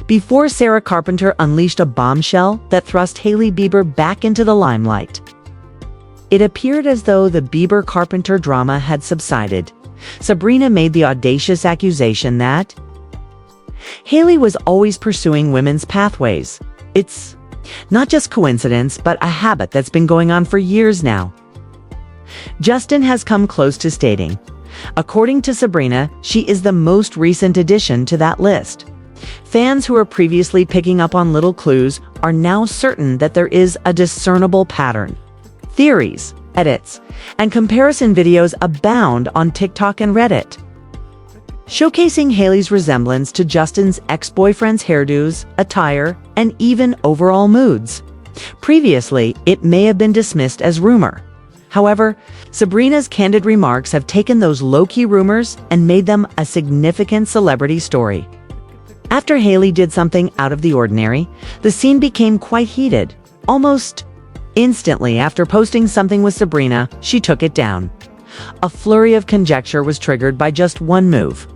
before Sarah Carpenter unleashed a bombshell that thrust Hailey Bieber back into the limelight. It appeared as though the Bieber-Carpenter drama had subsided. Sabrina made the audacious accusation that Hailey was always pursuing women's pathways. It's not just coincidence, but a habit that's been going on for years now. Justin has come close to stating, according to Sabrina, she is the most recent addition to that list. Fans who were previously picking up on little clues are now certain that there is a discernible pattern. Theories, edits, and comparison videos abound on TikTok and Reddit, showcasing Hailey's resemblance to Justin's ex-boyfriend's hairdos, attire, and even overall moods. Previously, it may have been dismissed as rumor. However, Sabrina's candid remarks have taken those low-key rumors and made them a significant celebrity story. After Hailey did something out of the ordinary, the scene became quite heated. Almost instantly after posting something with Sabrina, she took it down. A flurry of conjecture was triggered by just one move.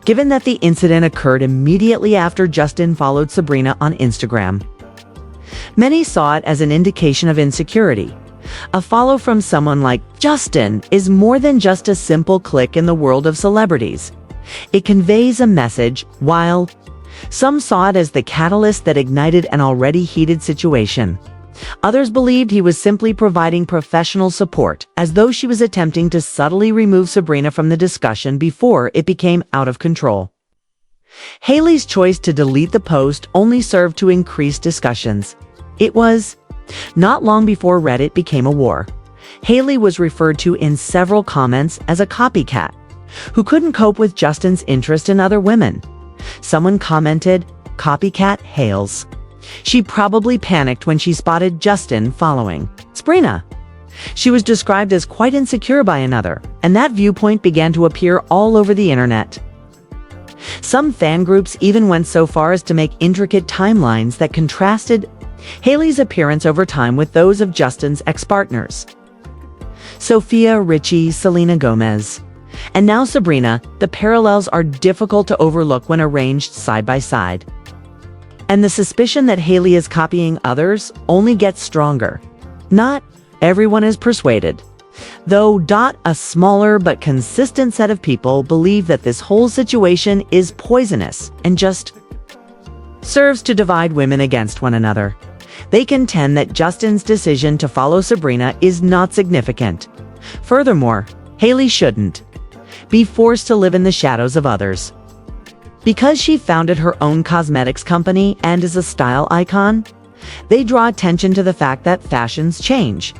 Given that the incident occurred immediately after Justin followed Sabrina on Instagram, many saw it as an indication of insecurity. A follow from someone like Justin is more than just a simple click in the world of celebrities. It conveys a message, while some saw it as the catalyst that ignited an already heated situation. Others believed he was simply providing professional support, as though she was attempting to subtly remove Sabrina from the discussion before it became out of control. Hailey's choice to delete the post only served to increase discussions. It was not long before Reddit became a war. Hailey was referred to in several comments as a copycat, who couldn't cope with Justin's interest in other women. Someone commented, "Copycat hails." She probably panicked when she spotted Justin following Sabrina. She was described as quite insecure by another, and that viewpoint began to appear all over the internet. Some fan groups even went so far as to make intricate timelines that contrasted Hailey's appearance over time with those of Justin's ex-partners, Sophia, Richie, Selena Gomez, and now Sabrina. The parallels are difficult to overlook when arranged side by side. And the suspicion that Hailey is copying others only gets stronger. Not everyone is persuaded, though a smaller but consistent set of people believe that this whole situation is poisonous and just serves to divide women against one another. They contend that Justin's decision to follow Sabrina is not significant. Furthermore, Hailey shouldn't be forced to live in the shadows of others. Because she founded her own cosmetics company and is a style icon, they draw attention to the fact that fashions change,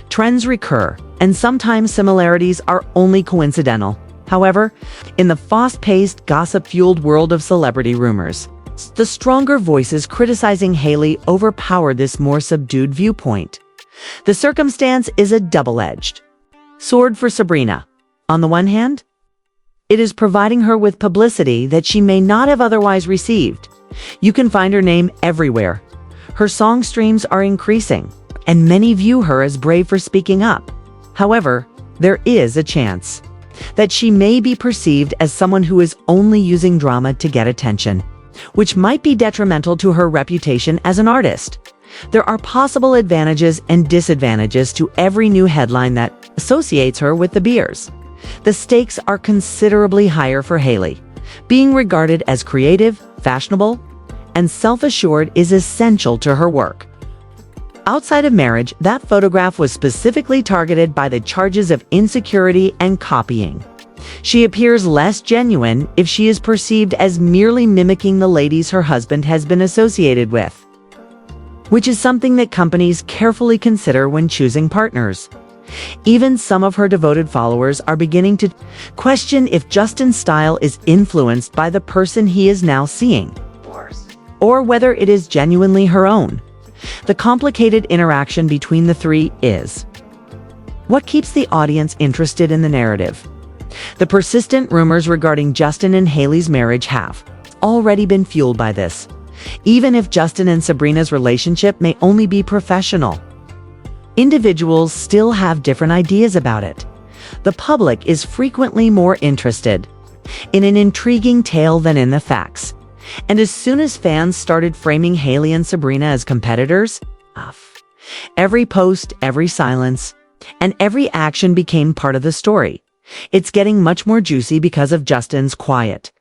trends recur, and sometimes similarities are only coincidental. However, in the fast-paced, gossip-fueled world of celebrity rumors, the stronger voices criticizing Hailey overpower this more subdued viewpoint. The circumstance is a double-edged sword for Sabrina. On the one hand, it is providing her with publicity that she may not have otherwise received. You can find her name everywhere. Her song streams are increasing, and many view her as brave for speaking up. However, there is a chance that she may be perceived as someone who is only using drama to get attention, which might be detrimental to her reputation as an artist. There are possible advantages and disadvantages to every new headline that associates her with the Beers. The stakes are considerably higher for Hailey. Being regarded as creative, fashionable, and self-assured is essential to her work. Outside of marriage, that photograph was specifically targeted by the charges of insecurity and copying. She appears less genuine if she is perceived as merely mimicking the ladies her husband has been associated with, which is something that companies carefully consider when choosing partners. Even some of her devoted followers are beginning to question if Justin's style is influenced by the person he is now seeing, or whether it is genuinely her own. The complicated interaction between the three is what keeps the audience interested in the narrative. The persistent rumors regarding Justin and Hailey's marriage have already been fueled by this. Even if Justin and Sabrina's relationship may only be professional, individuals still have different ideas about it. The public is frequently more interested in an intriguing tale than in the facts. And as soon as fans started framing Hailey and Sabrina as competitors, every post, every silence, and every action became part of the story. It's getting much more juicy because of Justin's quiet.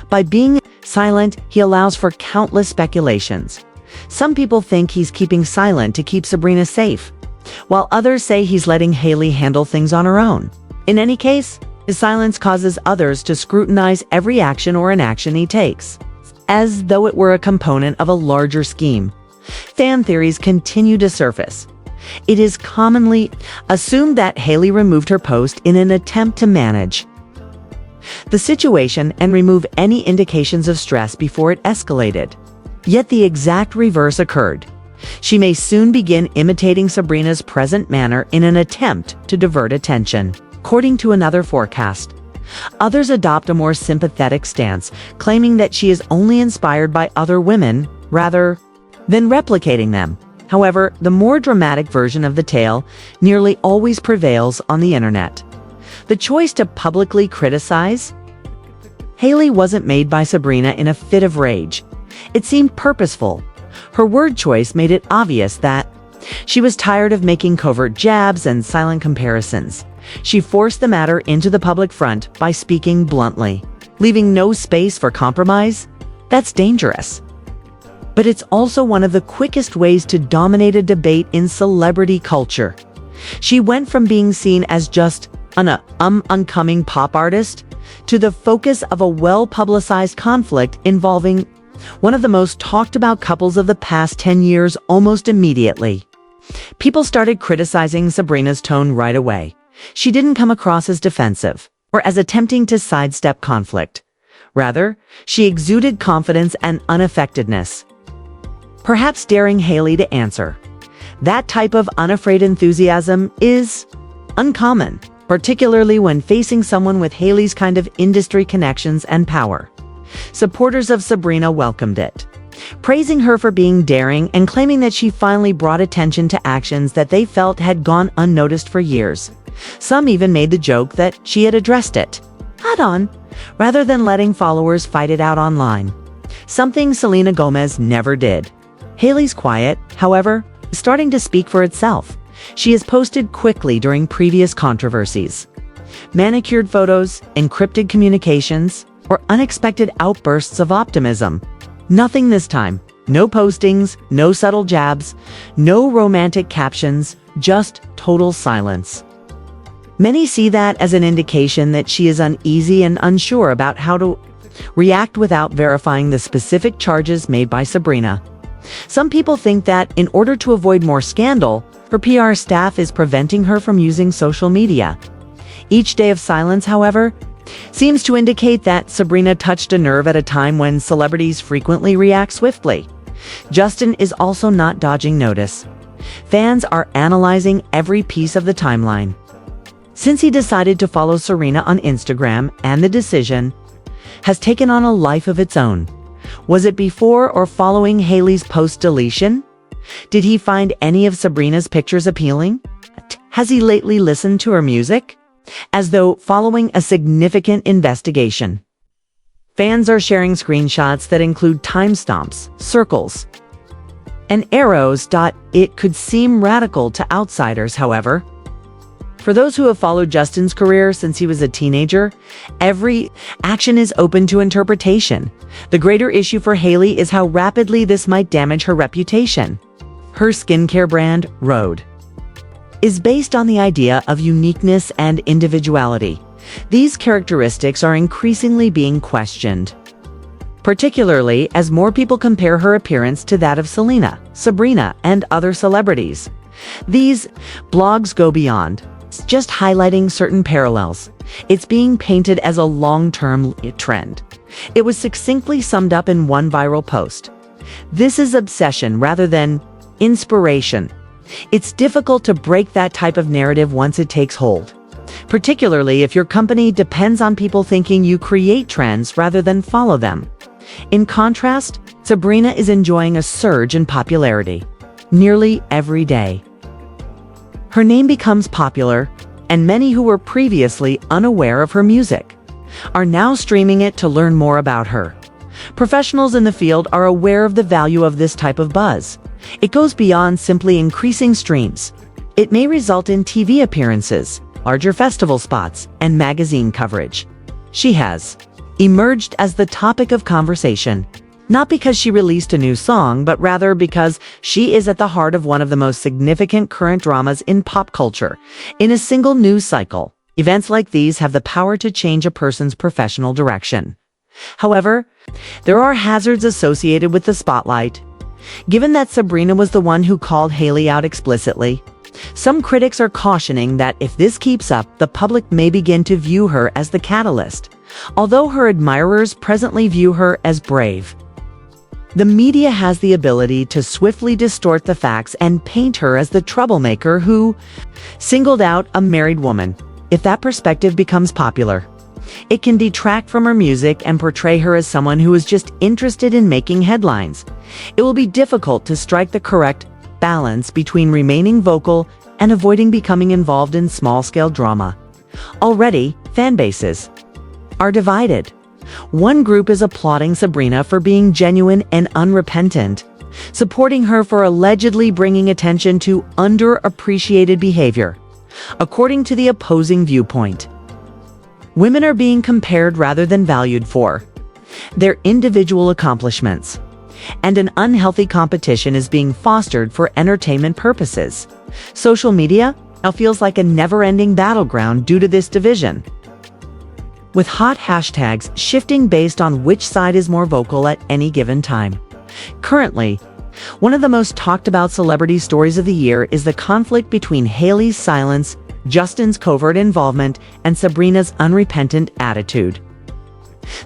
By being silent, he allows for countless speculations. Some people think he's keeping silent to keep Sabrina safe, while others say he's letting Hailey handle things on her own. In any case, his silence causes others to scrutinize every action or inaction he takes, as though it were a component of a larger scheme. Fan theories continue to surface. It is commonly assumed that Hailey removed her post in an attempt to manage the situation and remove any indications of stress before it escalated. Yet the exact reverse occurred. She may soon begin imitating Sabrina's present manner in an attempt to divert attention. According to another forecast, others adopt a more sympathetic stance, claiming that she is only inspired by other women rather than replicating them. However, the more dramatic version of the tale nearly always prevails on the internet. The choice to publicly criticize Hailey wasn't made by Sabrina in a fit of rage. It seemed purposeful. Her word choice made it obvious that she was tired of making covert jabs and silent comparisons. She forced the matter into the public front by speaking bluntly, leaving no space for compromise. That's dangerous. But it's also one of the quickest ways to dominate a debate in celebrity culture. She went from being seen as just an oncoming pop artist to the focus of a well-publicized conflict involving one of the most talked about couples of the past 10 years almost immediately. People started criticizing Sabrina's tone right away. She didn't come across as defensive or as attempting to sidestep conflict. Rather, she exuded confidence and unaffectedness, perhaps daring Hailey to answer. That type of unafraid enthusiasm is uncommon, particularly when facing someone with Hailey's kind of industry connections and power. Supporters of Sabrina welcomed it, praising her for being daring and claiming that she finally brought attention to actions that they felt had gone unnoticed for years. Some even made the joke that she had addressed it head-on, rather than letting followers fight it out online, something Selena Gomez never did. Hailey's quiet, however, is starting to speak for itself. She has posted quickly during previous controversies. Manicured photos, encrypted communications, or unexpected outbursts of optimism. Nothing this time. No postings, no subtle jabs, no romantic captions, just total silence. Many see that as an indication that she is uneasy and unsure about how to react without verifying the specific charges made by Sabrina. Some people think that in order to avoid more scandal, her PR staff is preventing her from using social media. Each day of silence, however, seems to indicate that Sabrina touched a nerve at a time when celebrities frequently react swiftly. Justin is also not dodging notice. Fans are analyzing every piece of the timeline. Since he decided to follow Serena on Instagram, and the decision has taken on a life of its own. Was it before or following Hailey's post deletion? Did he find any of Sabrina's pictures appealing? Has he lately listened to her music? As though following a significant investigation. Fans are sharing screenshots that include timestamps, circles, and arrows. It could seem radical to outsiders, however. For those who have followed Justin's career since he was a teenager, every action is open to interpretation. The greater issue for Hailey is how rapidly this might damage her reputation. Her skincare brand, Rhode, is based on the idea of uniqueness and individuality. These characteristics are increasingly being questioned, particularly as more people compare her appearance to that of Selena, Sabrina, and other celebrities. These blogs go beyond just highlighting certain parallels. It's being painted as a long-term trend. It was succinctly summed up in one viral post. This is obsession rather than inspiration. It's difficult to break that type of narrative once it takes hold, particularly if your company depends on people thinking you create trends rather than follow them. In contrast, Sabrina is enjoying a surge in popularity nearly every day. Her name becomes popular, and many who were previously unaware of her music are now streaming it to learn more about her. Professionals in the field are aware of the value of this type of buzz. It goes beyond simply increasing streams. It may result in TV appearances, larger festival spots, and magazine coverage. She has emerged as the topic of conversation, not because she released a new song, but rather because she is at the heart of one of the most significant current dramas in pop culture. In a single news cycle, events like these have the power to change a person's professional direction. However, there are hazards associated with the spotlight. Given that Sabrina was the one who called Hailey out explicitly, some critics are cautioning that if this keeps up, the public may begin to view her as the catalyst, although her admirers presently view her as brave. The media has the ability to swiftly distort the facts and paint her as the troublemaker who singled out a married woman. If that perspective becomes popular, it can detract from her music and portray her as someone who is just interested in making headlines. It will be difficult to strike the correct balance between remaining vocal and avoiding becoming involved in small-scale drama. Already, fan bases are divided. One group is applauding Sabrina for being genuine and unrepentant, supporting her for allegedly bringing attention to underappreciated behavior. According to the opposing viewpoint, women are being compared rather than valued for their individual accomplishments, and an unhealthy competition is being fostered for entertainment purposes. Social media now feels like a never-ending battleground due to this division, with hot hashtags shifting based on which side is more vocal at any given time. Currently, one of the most talked about celebrity stories of the year is the conflict between Hailey's silence, Justin's covert involvement, and Sabrina's unrepentant attitude.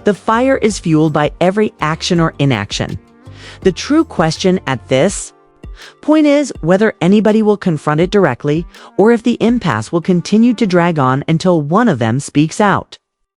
The fire is fueled by every action or inaction. The true question at this point is whether anybody will confront it directly or if the impasse will continue to drag on until one of them speaks out.